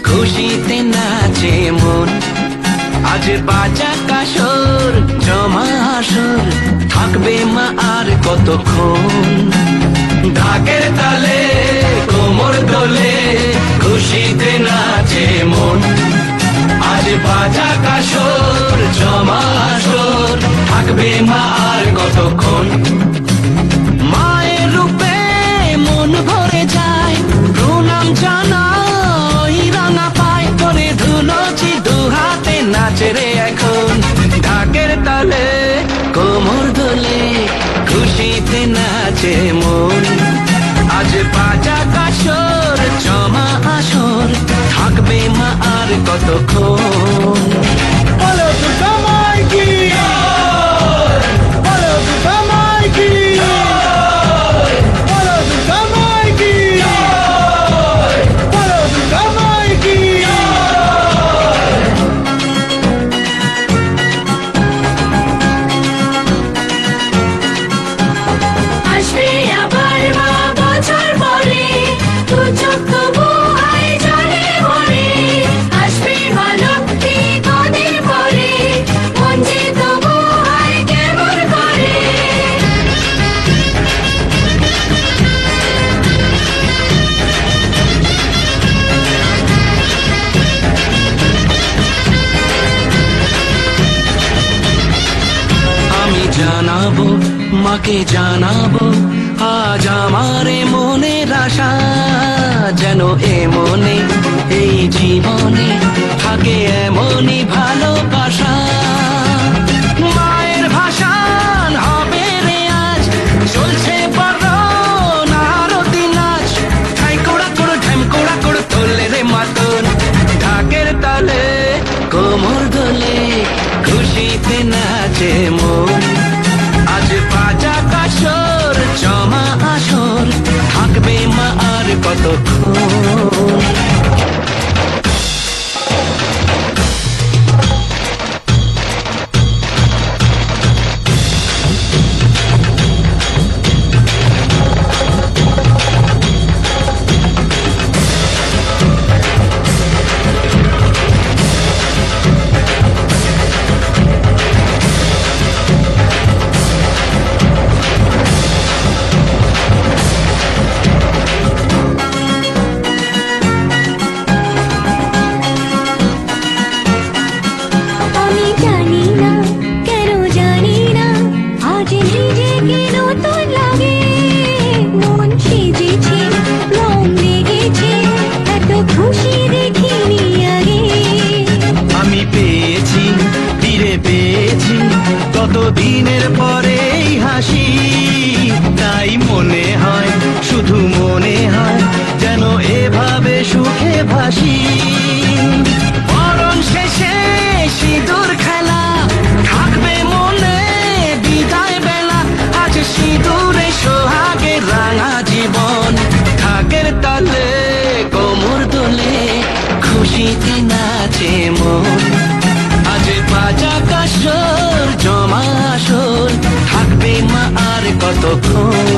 খুশিতে নাচে মন। আজ বাজা কাসর জমা আসর, থাকবে মা আর কতক্ষণ। ঢাকের তালে কোমর দোলে, খুশিতে নাচে মন। আজ বাজা কাসর জমা আসর, থাকবে মা আর কতক্ষণ। মায়ের রূপে মন ভরে যায়, প্রণাম জানাই রাঙা পায় করে ধুলোছি দু হাতে, নাচে রে এখন ঢাকের তালে কোমর দোলে, খুশিতে নাচে মন। আজ বাজা কাসর জমা আসর, থাকবে মা আর কতক্ষণ। বলো দুর্গা মাই কি, বলো দুর্গা মাই কি, বলো দুর্গা মাই কি, বলো দুর্গা মাই কি। আসবে আবার মা বছর পরে, দু চোখ তবু হয় জলে ভরে। আসবে মা লক্ষ্মী কদিন পরে, মন যে তবু হয় কেমন করে। আমি জানাবো মাকে জানাবো, আজ আমার মনের আশা, যেন এ মনে এই জীবনে থাকে এমনই ভালোবাসা। মায়ের ভাষান হবে রে আজ, চলছে বড় আরতি নাচ। ঠাই কোড়া কোড়ো ঢ্যাম কোড়া কোড়ো তোলে রে মাতন, ঢাকের তালে কোমর দোলে, খুশিতে নাচে মন। আজ বাজা কাসর জমা আসর, থাকবে মা আর কতক্ষণ। আমি জানি না কেন জানি না, আজ নিজেকে নতুন লাগে। মন সেজেছে রং লেগেছে, এত খুশি দেখিনি আগে। আমি পেয়েছি ফিরে পেয়েছি কতদিনের পরেই হাসি, তাই মনে হয় শুধু মনে হয় যেন এভাবে সুখে ভাসি। বরণ শেষে সিঁদুর খেলা, থাকবে মনে বিদায় বেলা। আজ সিঁদুরে সোহাগে রাঙা জীবন, ঢাকের তালে কোমর দোলে, খুশিতে নাচে মন। আজ বাজা কাসর জমা আসর, থাকবে মা আর কতক্ষণ।